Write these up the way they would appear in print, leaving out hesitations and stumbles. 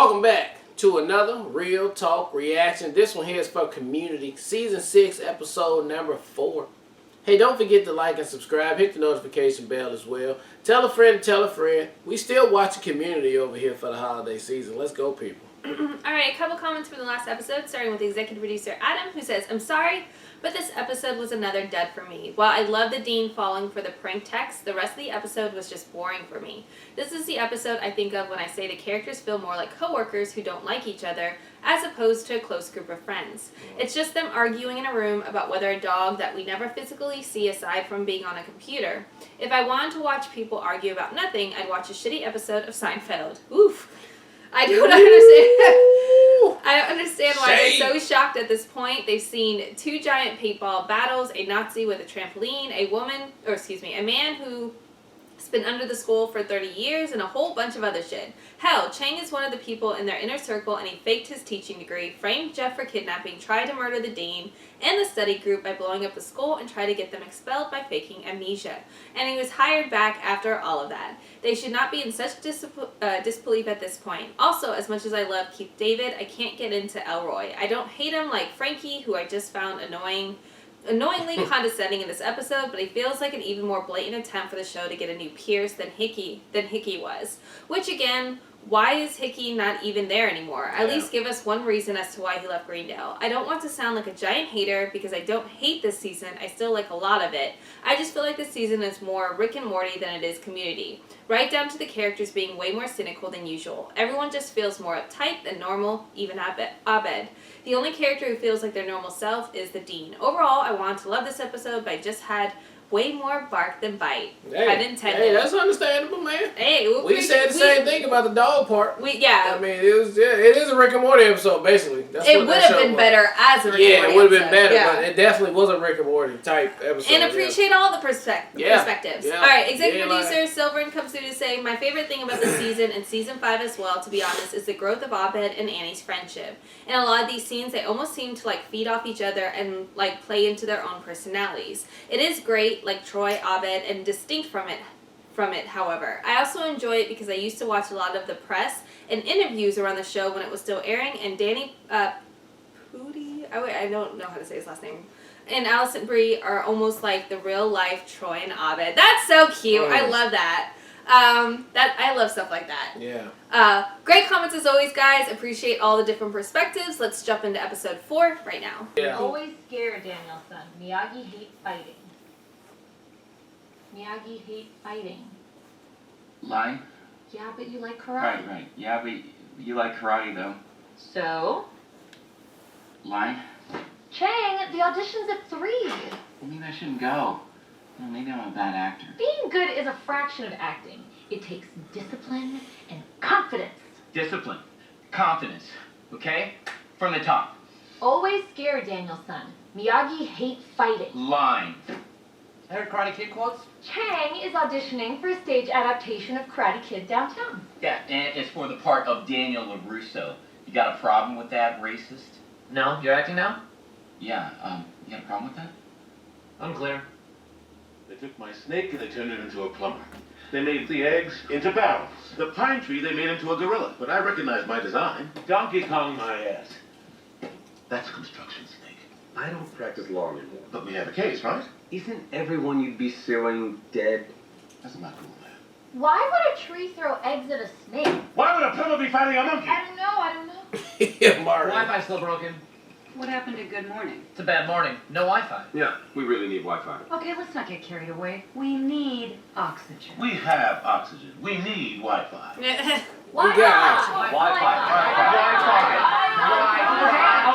Welcome back to another Real Talk Reaction. This one here is for Community, Season 6, Episode number 4. Hey, don't forget to like and subscribe. Hit the notification bell as well. Tell a friend to tell a friend. We still watching Community over here for the holiday season. Let's go, people. Alright, a couple comments from the last episode, starting with executive producer Adam, who says, I'm sorry, but this episode was another dud for me. While I love the Dean falling for the prank text, the rest of the episode was just boring for me. This is the episode I think of when I say the characters feel more like co-workers who don't like each other, as opposed to a close group of friends. It's just them arguing in a room about whether a dog that we never physically see aside from being on a computer. If I wanted to watch people argue about nothing, I'd watch a shitty episode of Seinfeld. Oof. I don't understand why they're so shocked at this point. They've seen 2 giant paintball battles, a Nazi with a trampoline, a man who's been under the school for 30 years, and a whole bunch of other shit. Hell, Chang is one of the people in their inner circle, and he faked his teaching degree, framed Jeff for kidnapping, tried to murder the dean and the study group by blowing up the school, and tried to get them expelled by faking amnesia. And he was hired back after all of that. They should not be in such disbelief at this point. Also, as much as I love Keith David, I can't get into Elroy. I don't hate him like Frankie, who I just found annoyingly condescending in this episode, but he feels like an even more blatant attempt for the show to get a new Pierce than Hickey was. Which again, why is Hickey not even there anymore? At least give us one reason as to why he left Greendale. I don't want to sound like a giant hater because I don't hate this season. I still like a lot of it. I just feel like this season is more Rick and Morty than it is Community. Right down to the characters being way more cynical than usual. Everyone just feels more uptight than normal, even Abed. The only character who feels like their normal self is the Dean. Overall, I wanted to love this episode, but I just had way more bark than bite. Hey, that's understandable, man. Hey, we said the same thing about the dog part. I mean, it is a Rick and Morty episode, basically. It would have been better as a Rick and Morty episode. Yeah, it would have been better, yeah. But it definitely was a Rick and Morty type episode. And appreciate all the perspectives. Yeah. Alright, executive producer Silverin comes through to say, my favorite thing about the season, and season 5 as well, to be honest, is the growth of Abed and Annie's friendship. In a lot of these scenes, they almost seem to feed off each other and play into their own personalities. It is great, like Troy, Abed, and distinct from it, however. I also enjoy it because I used to watch a lot of the press and interviews around the show when it was still airing, and Danny Pudi, I don't know how to say his last name, and Allison Brie are almost like the real life Troy and Abed. That's so cute. I love that. I love stuff like that. Yeah. Great comments as always, guys. Appreciate all the different perspectives. Let's jump into episode 4 right now. Yeah. Always scared, Daniel-san. Miyagi hate fighting. Miyagi hate fighting. Lie? Yeah, but you like karate. Right. Yeah, but you like karate, though. So? Lie? Chang, the audition's at 3. Well, maybe I shouldn't go. Well, maybe I'm a bad actor. Being good is a fraction of acting. It takes discipline and confidence. Discipline. Confidence. Okay? From the top. Always scared, Daniel-san. Miyagi hate fighting. Lying. I heard Karate Kid quotes? Chang is auditioning for a stage adaptation of Karate Kid downtown. Yeah, and it's for the part of Daniel LaRusso. You got a problem with that, racist? No, you're acting now? Yeah, you got a problem with that? Unclear. They took my snake and they turned it into a plumber. They made the eggs into barrels. The pine tree they made into a gorilla. But I recognize my design. Donkey Kong my ass. That's a construction snake. I don't practice law anymore. But we have a case, right? Isn't everyone you'd be suing dead? That's not cool, man. Why would a tree throw eggs at a snake? Why would a plumber be fighting a monkey? I don't know. Yeah, Marty. Wi-Fi's still broken. What happened to Good Morning? It's a bad morning. No Wi-Fi. Yeah, we really need Wi-Fi. Okay, let's not get carried away. We need oxygen. We have oxygen. We need Wi-Fi.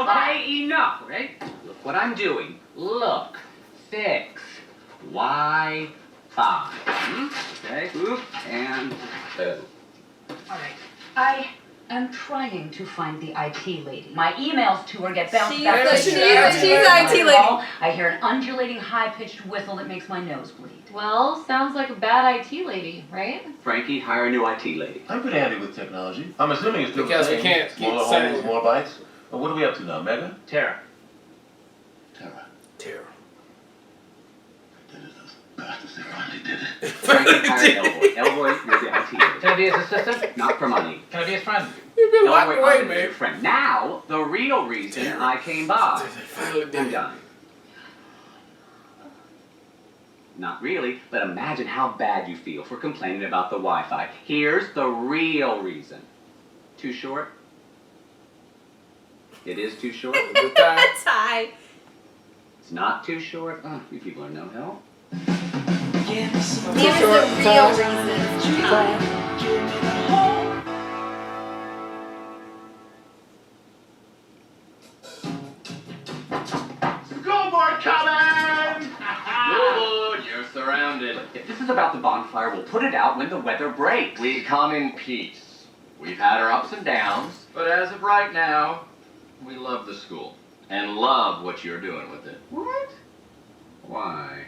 Okay, enough, okay? Look what I'm doing. Look. Fix. Wi-Fi. Okay, oop, and All right. I'm trying to find the IT lady. My emails to her get bounced back. She's the IT lady. I hear an undulating, high-pitched whistle that makes my nose bleed. Well, sounds like a bad IT lady, right? Frankie, hire a new IT lady. I'm pretty handy with technology. I'm assuming it's still Because the we same. can't keep Smaller saying holes, it. more bytes. Well, what are we up to now? Mega? Tara. Terra. That is those bastards. They finally did it. Frankie, hire Elroy. Elroy, you're the IT lady. Can I be his assistant? Not for money. Can I be his friend? You're been Don't locked worry, away, I'm man. your friend. Now, the real reason I came by. They finally did I'm it. done. Not really, but imagine how bad you feel for complaining about the Wi-Fi. Here's the real reason. Too short? It is too short? The time. Tie. It's not too short? Oh, you people are no help. Here's the real reason. Tie. School board coming! Lord, you're surrounded. If this is about the bonfire, we'll put it out when the weather breaks. We come in peace. We've had our ups and downs, but as of right now, we love the school and love what you're doing with it. What? Why?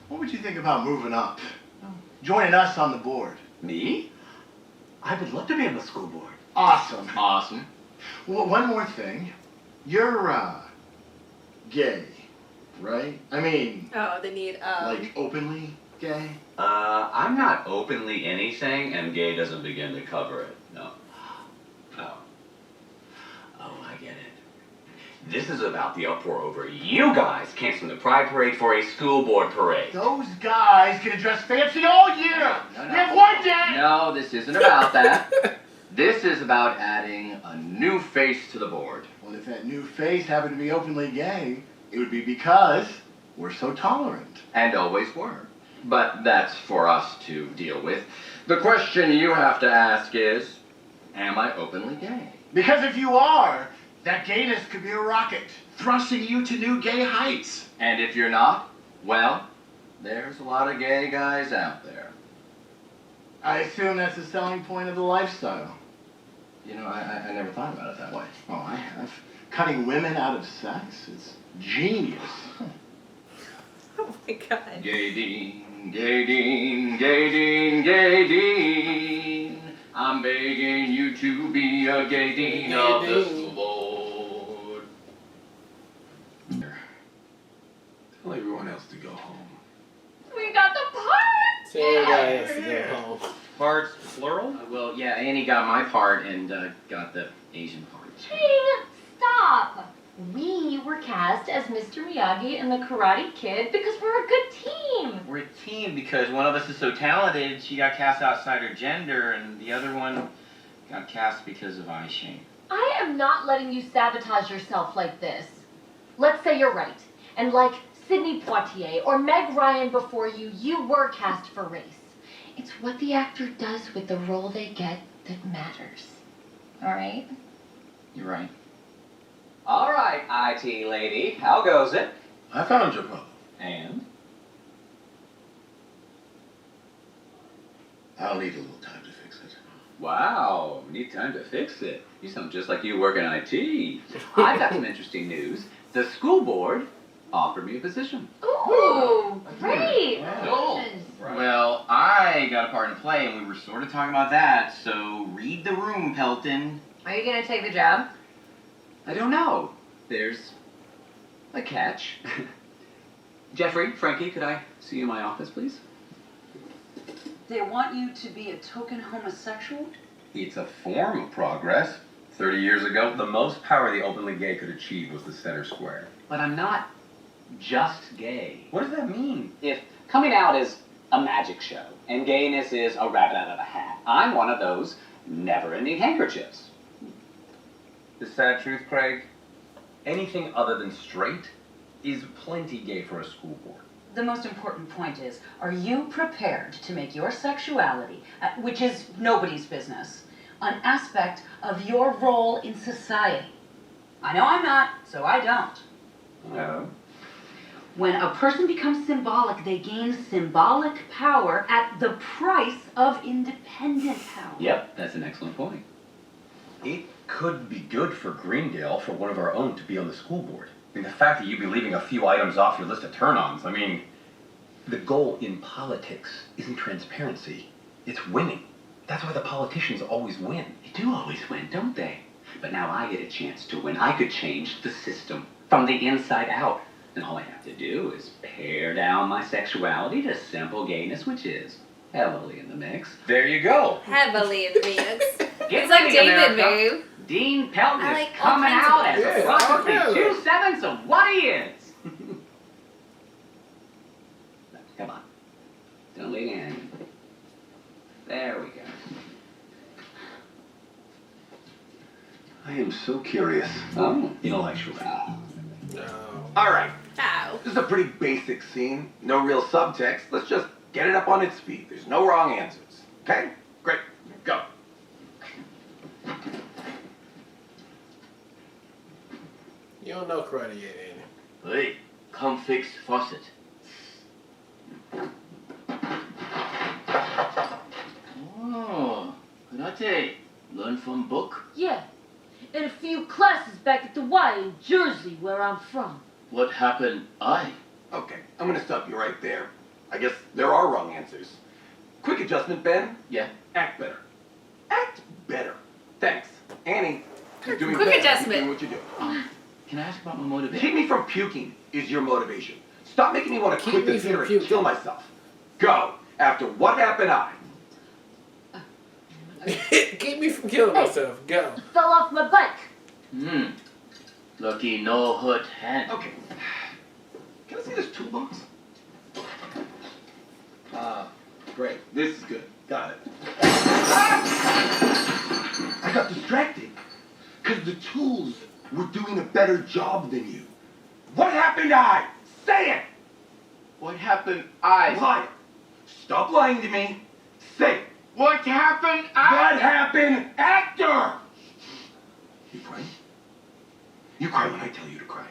What would you think about moving up? Joining us on the board. Me? I would love to be on the school board. Awesome. Awesome. Well, one more thing. You're, gay, right? I mean, Oh, they need like openly gay? I'm not openly anything, and gay doesn't begin to cover it. No. Oh. Oh, I get it. This is about the uproar over you guys canceling the Pride Parade for a school board parade. Those guys can dress fancy all year. No. We have one day. No, this isn't about that. This is about adding a new face to the board. Well, if that new face happened to be openly gay, it would be because we're so tolerant. And always were. But that's for us to deal with. The question you have to ask is, am I openly gay? Because if you are, that gayness could be a rocket, thrusting you to new gay heights. And if you're not, well, there's a lot of gay guys out there. I assume that's the selling point of the lifestyle. You know, I never thought about it that way. Oh, I have. Cutting women out of sex is genius. Oh my god. Gay Dean, Gay Dean, Gay Dean, Gay Dean. I'm begging you to be a Gay Dean Gay of the Dean. school board. Tell everyone else to go home. We got the part! So everybody has to go home. Parts plural? Well, yeah, Annie got my part and got the Asian part. Chang, stop! We were cast as Mr. Miyagi and the Karate Kid because we're a good team. We're a team because one of us is so talented, she got cast outside her gender, and the other one got cast because of eye shame. I am not letting you sabotage yourself like this. Let's say you're right, and like Sidney Poitier or Meg Ryan before you, you were cast for race. It's what the actor does with the role they get that matters. All right? You're right. All right, IT lady, how goes it? I found your problem. And? I'll need a little time to fix it. Wow, need time to fix it. You sound just like you work in IT. I've got some interesting news. The school board offered me a position. Ooh, great! Cool. Well, I got a part in play, and we were sort of talking about that, so read the room, Pelton. Are you gonna take the job? I don't know. There's a catch. Jeffrey, Frankie, could I see you in my office, please? They want you to be a token homosexual? It's a form of progress. 30 years ago, the most power the openly gay could achieve was the center square. But I'm not just gay. What does that mean? If coming out is a magic show and gayness is a rabbit out of a hat, I'm one of those never-ending handkerchiefs. The sad truth, Craig, anything other than straight is plenty gay for a school board. The most important point is, are you prepared to make your sexuality, which is nobody's business, an aspect of your role in society? I know I'm not, so I don't. No. When a person becomes symbolic, they gain symbolic power at the price of independent power. Yep, that's an excellent point. It could be good for Greendale for one of our own to be on the school board. I mean, the fact that you'd be leaving a few items off your list of turn-ons, I mean, the goal in politics isn't transparency, it's winning. That's why the politicians always win. They do always win, don't they? But now I get a chance to win. I could change the system from the inside out. And all I have to do is pare down my sexuality to simple gayness, which is heavily in the mix. There you go. Heavily in the mix. It's like David, babe. Dean Pelton I is like all coming kinds of out as Yeah, approximately all kinds 2/7 of what he is. Come on. Don't lean in. There we go. I am so curious. Oh. Intellectually. No. All right. Ow. This is a pretty basic scene. No real subtext. Let's just get it up on its feet. There's no wrong answers. Okay? Great. Go. You don't know karate yet, Andy. Hey, come fix faucet. Oh, karate. Learn from book? Yeah, and a few classes back at the Y in Jersey, where I'm from. What happened? Okay, I'm gonna stop you right there. I guess there are wrong answers. Quick adjustment, Ben. Yeah. Act better. Act better. Thanks. Annie, you're doing Quick better. adjustment. You're doing what you do. Can I ask about my motivation? Keep me from puking is your motivation. Stop making me want to Keep quit me this from theater and puking. kill myself. Go. After what happened, Keep me from killing myself. Go. Fell off my bike. Lucky no hurt hand. Okay. Can I see this toolbox? Great. This is good. Got it. I got distracted because the tools were doing a better job than you. What happened, Say it! What happened? Liar. Stop lying to me. Say it. What happened? What happened, actor? You cry? You cry when I tell you to cry.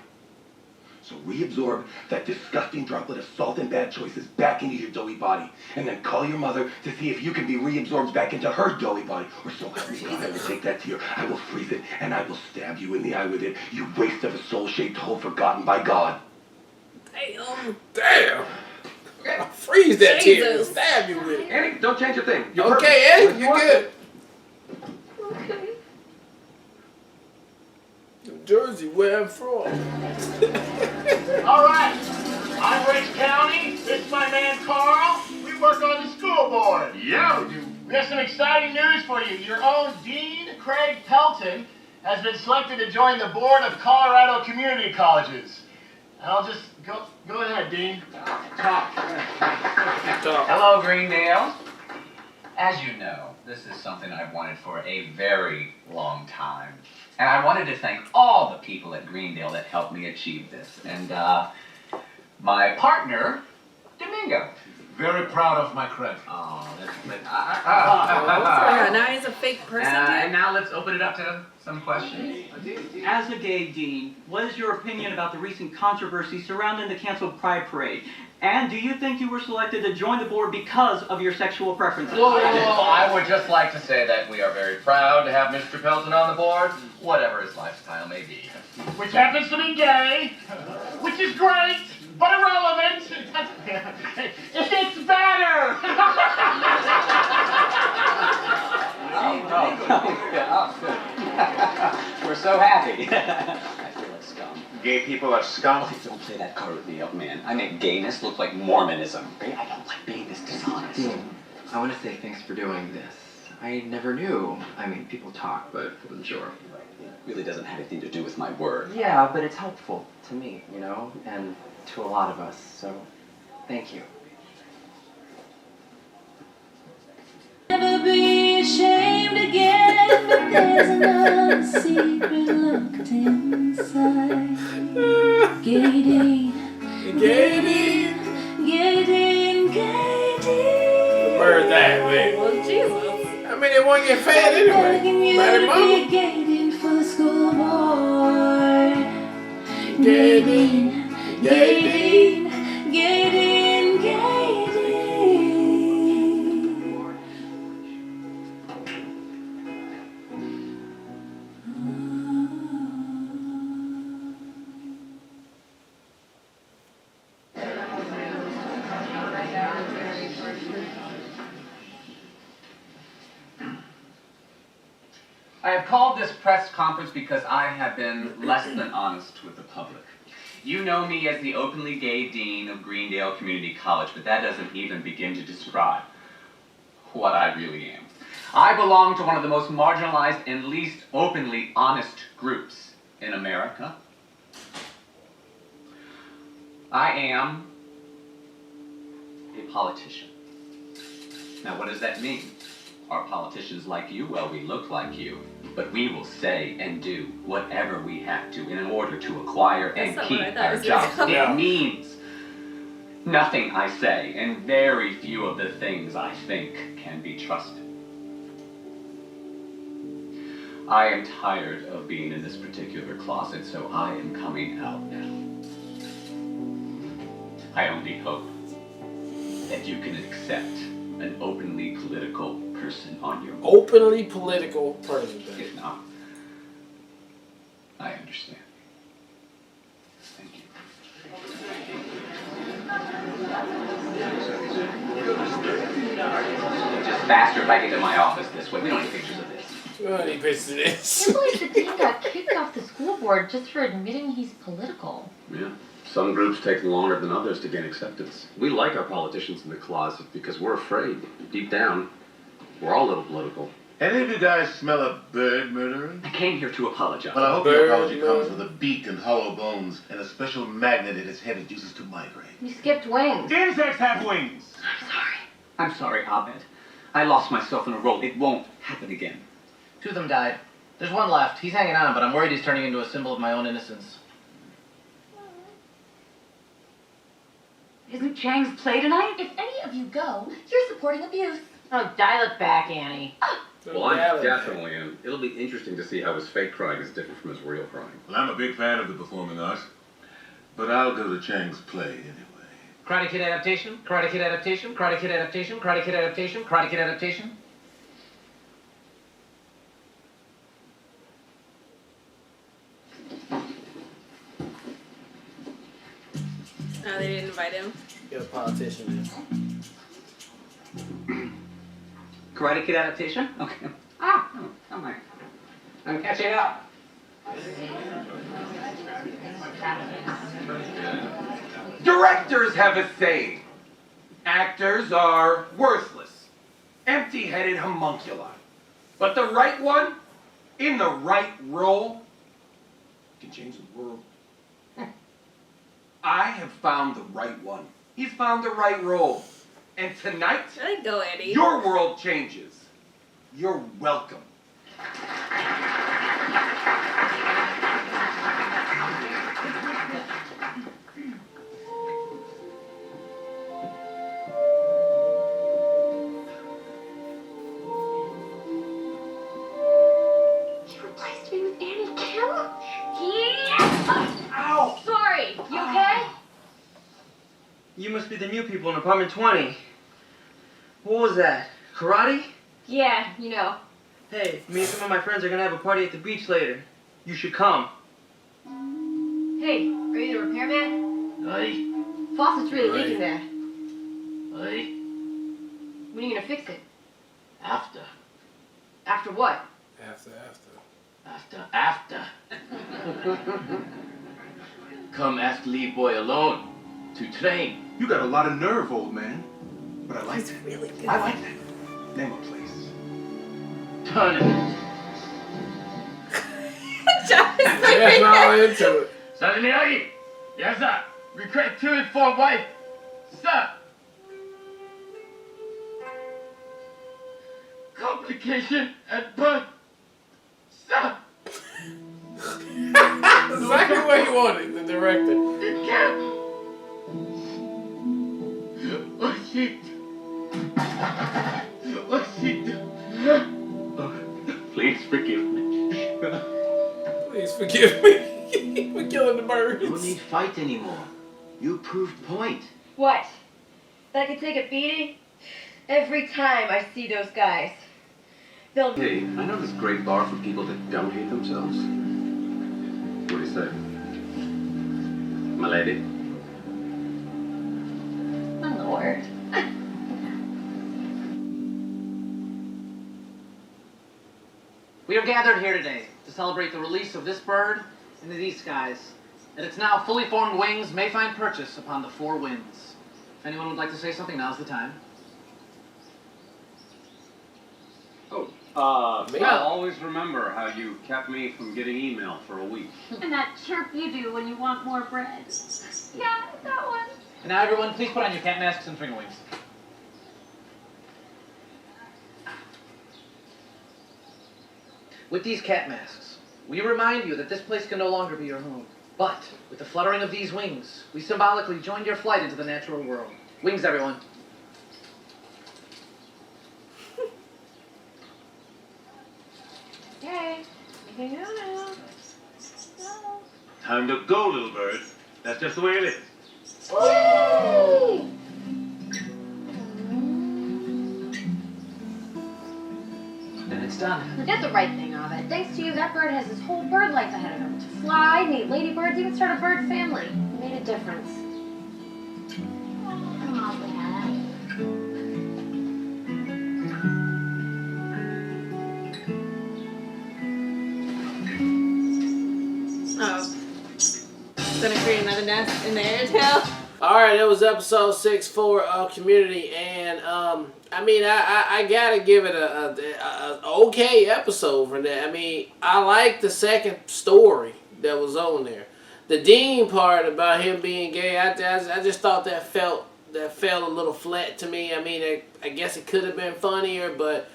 So reabsorb that disgusting droplet of salt and bad choices back into your doughy body. And then call your mother to see if you can be reabsorbed back into her doughy body. Or so help me God, I will take that tear, I will freeze it, and I will stab you in the eye with it, you waste of a soul-shaped hole forgotten by God. Damn. I'll freeze that tear and Jesus. stab you with it. Annie, don't change a thing. You're Okay, perfect. Andy, you're good. Okay. New Jersey, where I'm from. All right, I'm Rich County. This is my man Carl. We work on the school board. Yeah, we do. We have some exciting news for you. Your own Dean, Craig Pelton, has been selected to join the board of Colorado Community Colleges. And I'll just go ahead, Dean. Talk. Talk. Hello, Greendale. As you know, this is something I've wanted for a very long time. And I wanted to thank all the people at Greendale that helped me achieve this. And, my partner, Domingo. Very proud of my credit. Oh, that's good. Now he's a fake person, And dude. now let's open it up to some questions. As a gay dean, what is your opinion about the recent controversy surrounding the canceled Pride Parade? And do you think you were selected to join the board because of your sexual preferences? I would just like to say that we are very proud to have Mr. Pelton on the board, whatever his lifestyle may be. Which happens to be gay, which is great, but irrelevant. It's better. We're so happy. I feel like scum. Gay people are scum. Oh, don't play that card with me, young man. I make gayness look like Mormonism. I don't like being this dishonest. Dean, I want to say thanks for doing this. I never knew. I mean, people talk, but I wasn't sure. It really doesn't have anything to do with my word. Yeah, but it's helpful to me, you know, and to a lot of us, so thank you. Never be ashamed again, but there's another secret locked inside. Gating, Gating. Where's that, man? Well, Jesus. I mean, they won't get fat anyway. Matter mama. Gating for the school board. Gating. Gating. Gating. I have called this press conference because I have been less than honest with the public. You know me as the openly gay dean of Greendale Community College, but that doesn't even begin to describe what I really am. I belong to one of the most marginalized and least openly honest groups in America. I am a politician. Now, what does that mean? Are politicians like you? Well, we look like you. But we will say and do whatever we have to in order to acquire and keep our jobs. It means nothing I say, and very few of the things I think can be trusted. I am tired of being in this particular closet, so I am coming out now. I only hope that you can accept an openly political person on your board. Openly political person. If not, I understand. Thank you. Just faster if I get to my office this way. We don't need pictures of this. We don't need pictures of this. I can't believe the dean got kicked off the school board just for admitting he's political. Yeah. Some groups take longer than others to gain acceptance. We like our politicians in the closet because we're afraid. Deep down, we're all a little political. Any of you guys smell a bird murderer? I came here to apologize. Well, I hope your apology comes with a beak and hollow bones and a special magnet in its head it uses to migrate. You skipped wings. Insects have wings! I'm sorry, Abed. I lost myself in a role. It won't happen again. 2 of them died. There's 1 left. He's hanging on, but I'm worried he's turning into a symbol of my own innocence. Isn't Chang's play tonight? If any of you go, you're supporting abuse. Oh, dial it back, Annie. Well, I definitely am. It'll be interesting to see how his fake crying is different from his real crying. Well, I'm a big fan of the performing arts, but I'll go to Chang's play anyway. Karate Kid adaptation, Karate Kid adaptation, Karate Kid adaptation, Karate Kid adaptation, Karate Kid adaptation. Oh, they didn't invite him. You're a politician, man. Karate Kid adaptation? Okay. Oh my. I'm catching up. Directors have a saying. Actors are worthless, empty-headed homunculi. But the right one, in the right role, can change the world. I have found the right one. He's found the right role. And tonight, There you go, Eddie. your world changes. You're welcome. You replaced me with Annie Kim? Ow! Sorry, you okay? You must be the new people in apartment 20. What was that? Karate? Yeah, you know. Hey, me and some of my friends are gonna have a party at the beach later. You should come. Hey, are you the repairman? Aye, Faucet's really Right. leaking there. aye, When are you gonna fix it? after, After what? after. Come ask Lee Boy alone to train. You got a lot of nerve, old man. But I like that. Really good. I like that. Name a place. Turn it. John is like That's all into it. Saturday, yes sir. Request 2 and 4 wife, sir. Complication at birth, sir. Exactly what he wanted, the director. It can't. Oh shit. Oh shit. Please forgive me. Please forgive me for killing the birds. You don't need fight anymore. You proved point. What? That I could take a beating? Every time I see those guys. They'll... Hey, I know this great bar for people that don't hate themselves. What do you say? My lady? My lord. We are gathered here today to celebrate the release of this bird into these skies, and its now fully formed wings may find purchase upon the 4 winds. If anyone would like to say something, now's the time. I'll Me? always remember how you kept me from getting email for a week. And that chirp you do when you want more bread. Yeah, that one. And now everyone, please put on your cat masks and finger wings. With these cat masks, we remind you that this place can no longer be your home. But with the fluttering of these wings, we symbolically joined your flight into the natural world. Wings, everyone. Okay. You can go now. Go. Time to go, little bird. That's just the way it is. Yay! Then it's done. You did the right thing, Ovid. Thanks to you, that bird has his whole bird life ahead of him. To fly, meet ladybirds, even start a bird family. It made a difference. Come on, Dad. Oh. Gonna create another nest in the airtail. All right, that was episode 6-4 of Community, and I mean, I gotta give it a okay episode for that. I mean, I like the second story that was on there. The Dean part about him being gay, I just thought that fell a little flat to me. I mean, I guess it could have been funnier, but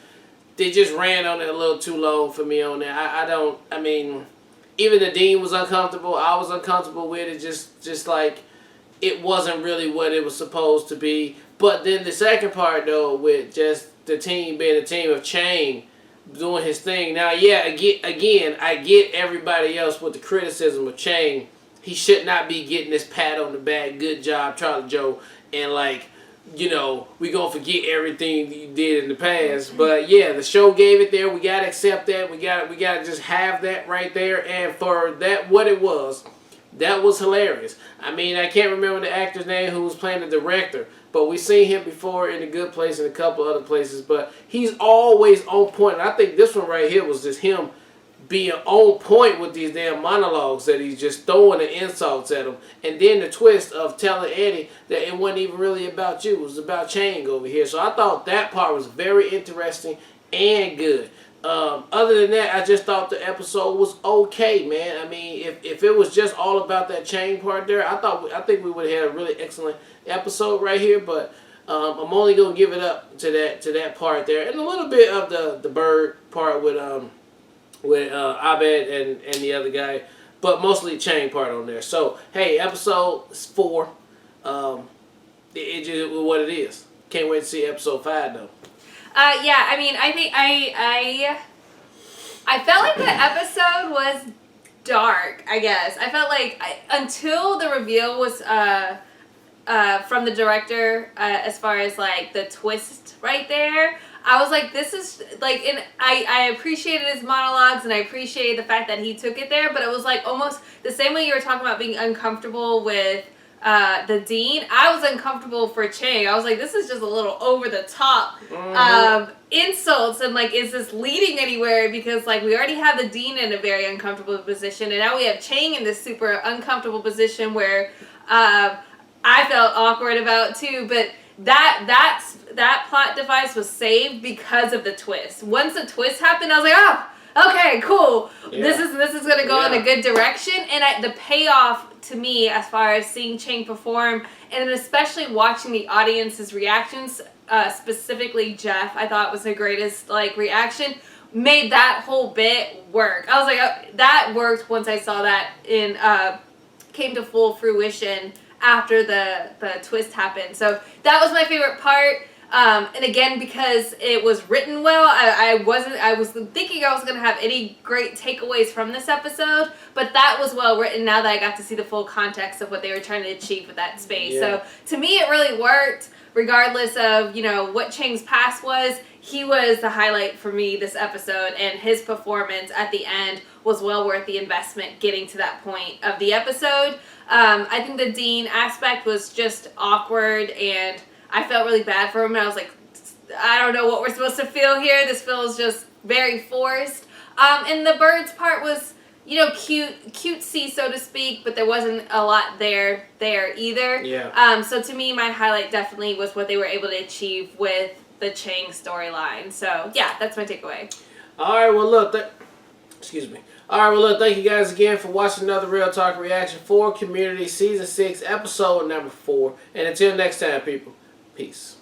they just ran on it a little too long for me on that. I mean, even the Dean was uncomfortable. I was uncomfortable with it, just like it wasn't really what it was supposed to be. But then the second part, though, with just the team being a team of Chang doing his thing. Now, yeah, I get everybody else with the criticism of Chang. He should not be getting this pat on the back. Good job, Charlie Joe. And, like, you know, we gonna forget everything that you did in the past. But, yeah, the show gave it there. We got to accept that. We got to just have that right there. And for that, what it was, that was hilarious. I mean, I can't remember the actor's name who was playing the director, but we've seen him before in The Good Place and a couple other places, but he's always on point. And I think this one right here was just him being on point with these damn monologues that he's just throwing the insults at him. And then the twist of telling Eddie that it wasn't even really about you, it was about Chang over here. So I thought that part was very interesting and good. Other than that, I just thought the episode was okay, man. I mean, if it was just all about that chain part there, I think we would have had a really excellent episode right here. But I'm only gonna give it up to that part there, and a little bit of the bird part with Abed and the other guy, but mostly chain part on there. So hey, episode 4, it just what it is. Can't wait to see episode 5 though. Yeah, I mean, I think I felt like the episode was dark, I guess. I felt like until the reveal was from the director, as far as like the twist right there, I was like, this is like, and I appreciated his monologues and I appreciated the fact that he took it there, but it was like almost the same way you were talking about being uncomfortable with the Dean. I was uncomfortable for Chang. I was like, this is just a little over the top insults, and like, is this leading anywhere? Because like, we already have the Dean in a very uncomfortable position, and now we have Chang in this super uncomfortable position where I felt awkward about too. But that plot device was saved because of the twist. Once the twist happened, I was like, oh, okay, cool. Yeah. This is gonna go in a good direction, and the payoff to me, as far as seeing Chang perform, and especially watching the audience's reactions, specifically Jeff, I thought was the greatest like reaction, made that whole bit work. I was like, that worked once I saw that in came to full fruition after the twist happened. So that was my favorite part. And again, because it was written well, I was thinking I was going to have any great takeaways from this episode, but that was well written now that I got to see the full context of what they were trying to achieve with that space. Yeah. So to me, it really worked, regardless of, you know, what Chang's past was. He was the highlight for me this episode, and his performance at the end was well worth the investment getting to that point of the episode. I think the Dean aspect was just awkward, and I felt really bad for him, and I was like, I don't know what we're supposed to feel here. This feels just very forced. And the birds part was, you know, cutesy, so to speak, but there wasn't a lot there either. Yeah. So to me, my highlight definitely was what they were able to achieve with the Chang storyline. So yeah, that's my takeaway. All right, well look, excuse me. All right, well look, thank you guys again for watching another Real Talk reaction for Community Season 6, Episode number 4. And until next time, people, peace.